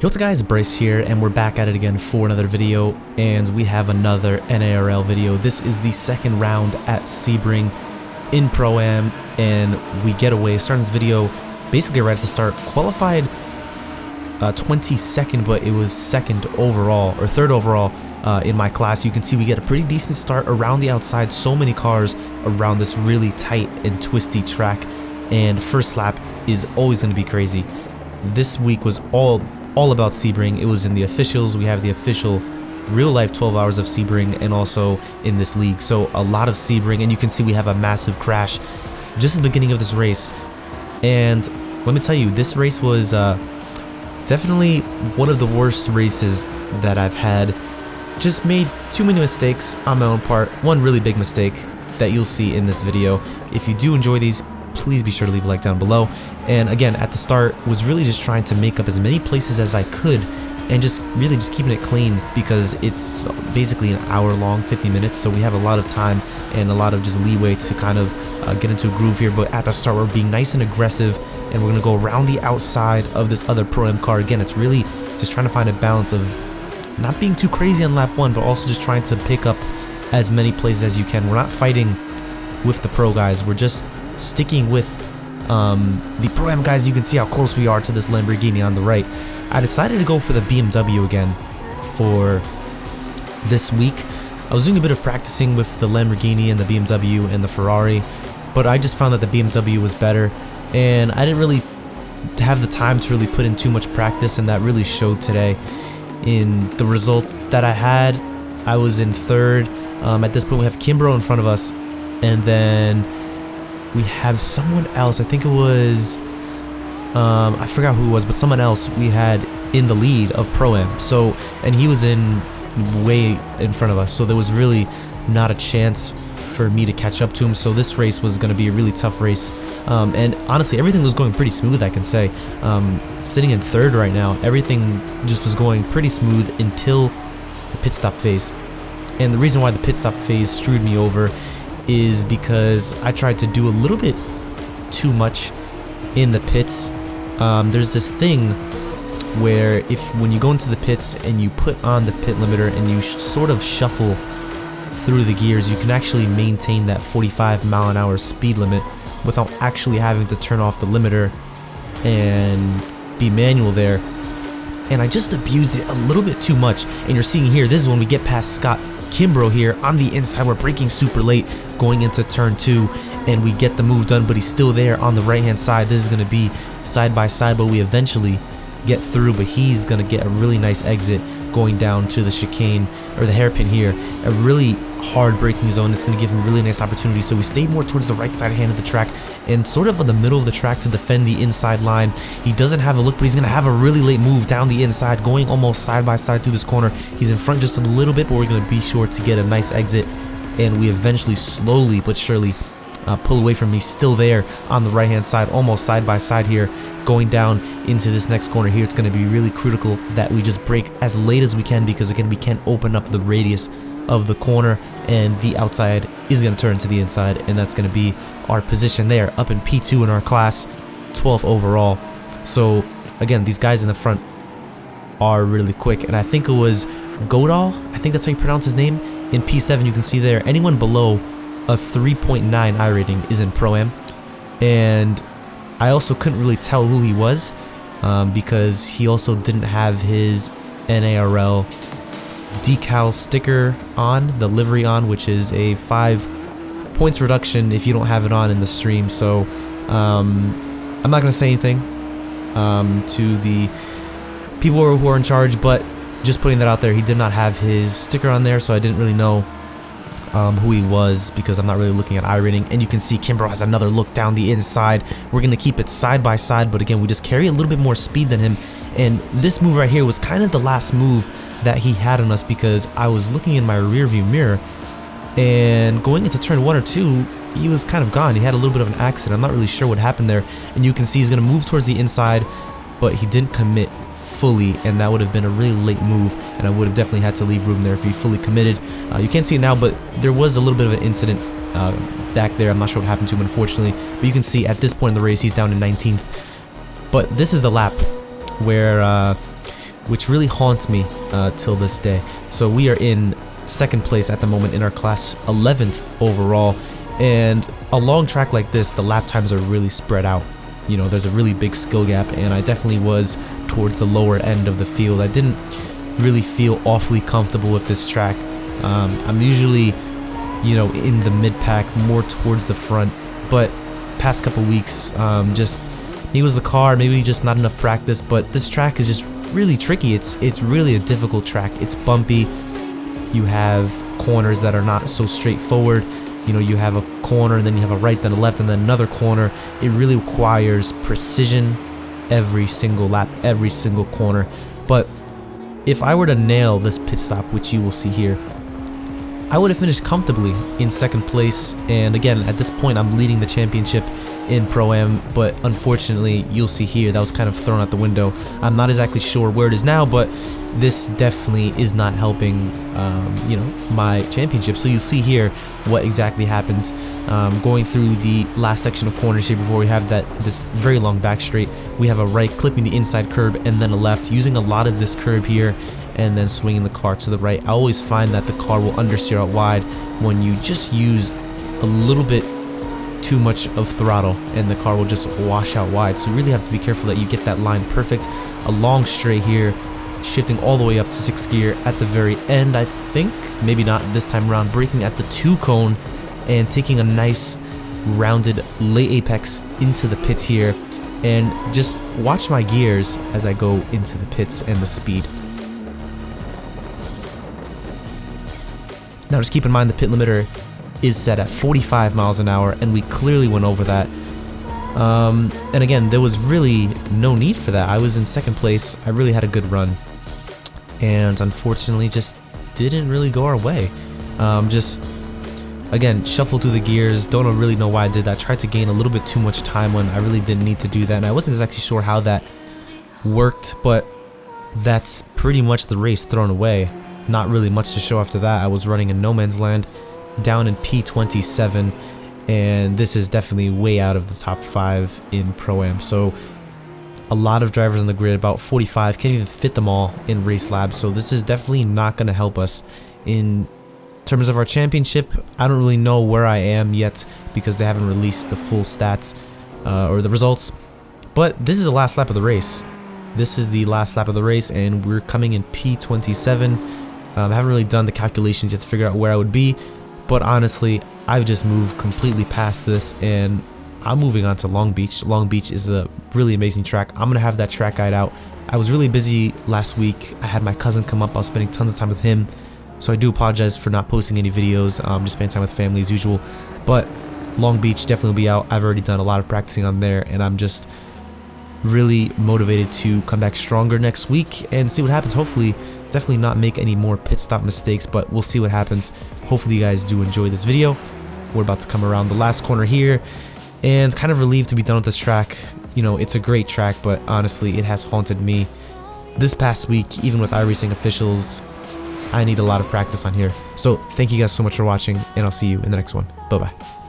What's up guys, Bryce here, and we're back at it again for another video, and we have another NARL video. This is the second round at Sebring in Pro-Am, and we get away, starting this video basically right at the start. Qualified 22nd, but it was second overall, or third overall in my class. You can see we get a pretty decent start around the outside, so many cars around this really tight and twisty track, and first lap is always going to be crazy. This week was all about Sebring. It was in the officials. We have the official real life 12 hours of Sebring, and also in this league, so a lot of Sebring. And you can see we have a massive crash just at the beginning of this race, and let me tell you, this race was definitely one of the worst races that I've had. Just made too many mistakes on my own part. One really big mistake that you'll see in this video. If you do enjoy these, please be sure to leave a like down below. And again, at the start, was really just trying to make up as many places as I could, and just really just keeping it clean, because it's basically an hour long, 50 minutes, so we have a lot of time and a lot of just leeway to kind of get into a groove here. But at the start, we're being nice and aggressive, and we're going to go around the outside of this other Pro-Am car. Again, it's really just trying to find a balance of not being too crazy on lap one, but also just trying to pick up as many places as you can. We're not fighting with the pro guys, we're just sticking with the Pro-Am guys. You can see how close we are to this Lamborghini on the right. I decided to go for the BMW again for this week. I was doing a bit of practicing with the Lamborghini and the BMW and the Ferrari, but I just found that the BMW was better, and I didn't really have the time to really put in too much practice, and that really showed today in the result that I had. I was in third. At this point, we have Kimbrough in front of us, and then we have someone else. I think it was I forgot who it was, but someone else we had in the lead of Pro-Am. So, and he was in way in front of us, so there was really not a chance for me to catch up to him. So this race was going to be a really tough race, and honestly everything was going pretty smooth, I can say. Sitting in third right now, everything just was going pretty smooth until the pit stop phase. And the reason why the pit stop phase screwed me over is because I tried to do a little bit too much in the pits. There's this thing where when you go into the pits and you put on the pit limiter and you sort of shuffle through the gears, you can actually maintain that 45-mile-an-hour speed limit without actually having to turn off the limiter and be manual there. And I just abused it a little bit too much, and you're seeing here, this is when we get past Kimbrough here on the inside. We're braking super late going into turn 2, and we get the move done, but he's still there on the right hand side. This is going to be side by side, but we eventually get through. But he's going to get a really nice exit going down to the chicane, or the hairpin here, a really hard braking zone. It's going to give him really nice opportunity. So we stay more towards the right side hand of the track and sort of in the middle of the track to defend the inside line. He doesn't have a look, but he's going to have a really late move down the inside, going almost side by side through this corner. He's in front just a little bit, but we're going to be sure to get a nice exit, and we eventually slowly but surely pull away from me. Still there on the right hand side, almost side by side here, going down into this next corner here. It's going to be really critical that we just brake as late as we can, because again, we can't open up the radius of the corner, and the outside is going to turn to the inside, and that's going to be our position there, up in P2 in our class, 12th overall. So again, these guys in the front are really quick, and I think it was Godal, I think that's how you pronounce his name, in P7. You can see there, anyone below a 3.9 iRating is in Pro-Am, and I also couldn't really tell who he was, because he also didn't have his NARL decal sticker on, the livery on, which is a 5 points reduction if you don't have it on in the stream. So I'm not going to say anything to the people who are in charge, but just putting that out there, he did not have his sticker on there, so I didn't really know who he was, because I'm not really looking at iRating. And you can see Kimbrough has another look down the inside. We're going to keep it side by side, but again, we just carry a little bit more speed than him. And this move right here was kind of the last move that he had on us, because I was looking in my rear view mirror, and going into turn 1 or 2, he was kind of gone. He had a little bit of an accident. I'm not really sure what happened there. And you can see he's going to move towards the inside, but he didn't commit fully, and that would have been a really late move, and I would have definitely had to leave room there if he fully committed. You can't see it now, but there was a little bit of an incident back there. I'm not sure what happened to him, unfortunately, but you can see at this point in the race he's down to 19th. But this is the lap where which really haunts me till this day. So we are in second place at the moment in our class, 11th overall, and a long track like this, the lap times are really spread out. You know, there's a really big skill gap, and I definitely was towards the lower end of the field. I didn't really feel awfully comfortable with this track. I'm usually, you know, in the mid-pack, more towards the front, but past couple weeks, just maybe it was the car, maybe just not enough practice, but this track is just really tricky. It's really a difficult track. It's bumpy. You have corners that are not so straightforward. You know, you have a corner, and then you have a right, then a left, and then another corner. It really requires precision every single lap, every single corner. But if I were to nail this pit stop, which you will see here, I would have finished comfortably in second place. And again, at this point, I'm leading the championship in Pro-Am, but unfortunately, you'll see here, that was kind of thrown out the window. I'm not exactly sure where it is now, but this definitely is not helping, you know, my championship. So you'll see here what exactly happens. Going through the last section of corners here before we have this very long back straight, we have a right clipping the inside curb and then a left, using a lot of this curb here and then swinging the car to the right. I always find that the car will understeer out wide when you just use a little bit too much of throttle, and the car will just wash out wide. So you really have to be careful that you get that line perfect. A long straight here, shifting all the way up to 6th gear at the very end, I think, maybe not this time around, braking at the 2 cone and taking a nice rounded late apex into the pits here, and just watch my gears as I go into the pits and the speed. Now just keep in mind the pit limiter is set at 45 miles an hour, and we clearly went over that. And again, there was really no need for that. I was in second place. I really had a good run, and unfortunately just didn't really go our way. Just again, shuffle through the gears. Don't really know why I did that. Tried to gain a little bit too much time when I really didn't need to do that, and I wasn't exactly sure how that worked, but that's pretty much the race thrown away. Not really much to show after that. I was running in no man's land, down in P27, and this is definitely way out of the top 5 in Pro-Am. So a lot of drivers on the grid, about 45, can't even fit them all in race labs, so this is definitely not going to help us in terms of our championship. I don't really know where I am yet because they haven't released the full stats or the results, but this is the last lap of the race. This is the last lap of the race, and we're coming in P27. I haven't really done the calculations yet to figure out where I would be, but honestly, I've just moved completely past this, and I'm moving on to Long Beach. Long Beach is a really amazing track. I'm going to have that track guide out. I was really busy last week. I had my cousin come up. I was spending tons of time with him, so I do apologize for not posting any videos. Just spending time with family as usual, but Long Beach definitely will be out. I've already done a lot of practicing on there, and I'm just really motivated to come back stronger next week and see what happens. Hopefully, definitely not make any more pit stop mistakes, but we'll see what happens. Hopefully you guys do enjoy this video. We're about to come around the last corner here, and kind of relieved to be done with this track. You know, it's a great track, but honestly, it has haunted me this past week. Even with iRacing officials, I need a lot of practice on here. So thank you guys so much for watching, and I'll see you in the next one. Bye bye.